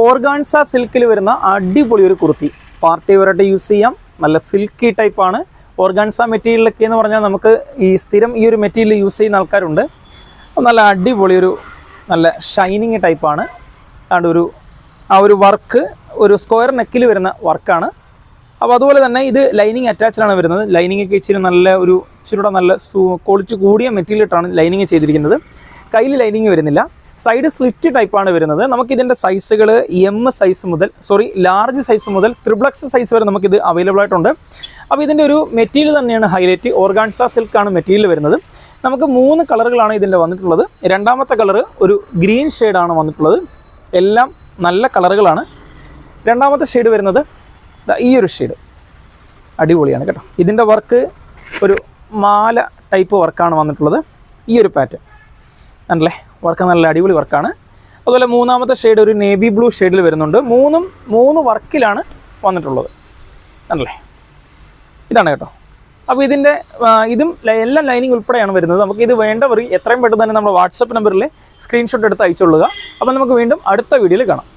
Organza സിൽക്കിൽ വരുന്ന അടിപൊളി ഒരു കുർത്തി. പാർട്ടി വെയറായിട്ട് യൂസ് ചെയ്യാം. നല്ല സിൽക്കി ടൈപ്പാണ്. ഓർഗാൻസ മെറ്റീരിയലൊക്കെ എന്ന് പറഞ്ഞാൽ നമുക്ക് ഈ സ്ഥിരം ഈ ഒരു മെറ്റീരിയൽ യൂസ് ചെയ്യുന്ന ആൾക്കാരുണ്ട്. നല്ല അടിപൊളി ഒരു നല്ല ഷൈനിങ് ടൈപ്പാണ്. അതുകൊണ്ട് ഒരു വർക്ക് ഒരു സ്ക്വയർ നെക്കിൽ വരുന്ന വർക്കാണ്. അപ്പോൾ അതുപോലെ തന്നെ ഇത് ലൈനിങ് അറ്റാച്ച്ഡാണ് വരുന്നത്. ലൈനിങ് ഒക്കെ ഇച്ചിരി നല്ല ഇച്ചിരി നല്ല ക്വാളിറ്റി കൂടിയ മെറ്റീരിയലിട്ടാണ് ലൈനിങ് ചെയ്തിരിക്കുന്നത്. കയ്യിൽ ലൈനിങ് വരുന്നില്ല. സൈഡ് സ്ലിറ്റ് ടൈപ്പാണ് വരുന്നത്. നമുക്കിതിൻ്റെ സൈസുകൾ ലാർജ് സൈസ് മുതൽ XXX സൈസ് വരെ നമുക്കിത് അവൈലബിൾ ആയിട്ടുണ്ട്. അപ്പോൾ ഇതിൻ്റെ ഒരു മെറ്റീരിയൽ തന്നെയാണ് ഹൈലൈറ്റ്. ഓർഗാൻസ സിൽക്കാണ് മെറ്റീരിയൽ വരുന്നത്. നമുക്ക് 3 കളറുകളാണ് ഇതിൻ്റെ വന്നിട്ടുള്ളത്. രണ്ടാമത്തെ കളറ് ഒരു ഗ്രീൻ ഷെയ്ഡാണ് വന്നിട്ടുള്ളത്. എല്ലാം നല്ല കളറുകളാണ്. രണ്ടാമത്തെ ഷെയ്ഡ് വരുന്നത് ഈ ഒരു ഷെയ്ഡ് അടിപൊളിയാണ് കേട്ടോ. ഇതിൻ്റെ വർക്ക് ഒരു മാല ടൈപ്പ് വർക്കാണ് വന്നിട്ടുള്ളത്. ഈ ഒരു പാറ്റേൺ ആണല്ലേ, വർക്ക് നല്ല അടിപൊളി വർക്കാണ്. അതുപോലെ മൂന്നാമത്തെ ഷെയ്ഡ് ഒരു നേവി ബ്ലൂ ഷെയ്ഡിൽ വരുന്നുണ്ട്. 3 വർക്കിലാണ് വന്നിട്ടുള്ളത് ആണല്ലേ. ഇതാണ് കേട്ടോ. അപ്പോൾ ഇതും എല്ലാം ലൈനിങ് ഉൾപ്പെടെയാണ് വരുന്നത്. നമുക്ക് ഇത് വേണ്ടവർ എത്രയും പെട്ടെന്ന് തന്നെ നമ്മുടെ വാട്സപ്പ് നമ്പറിൽ സ്ക്രീൻഷോട്ട് എടുത്ത് അയച്ചുകൊള്ളുക. അപ്പോൾ നമുക്ക് വീണ്ടും അടുത്ത വീഡിയോയിൽ കാണാം.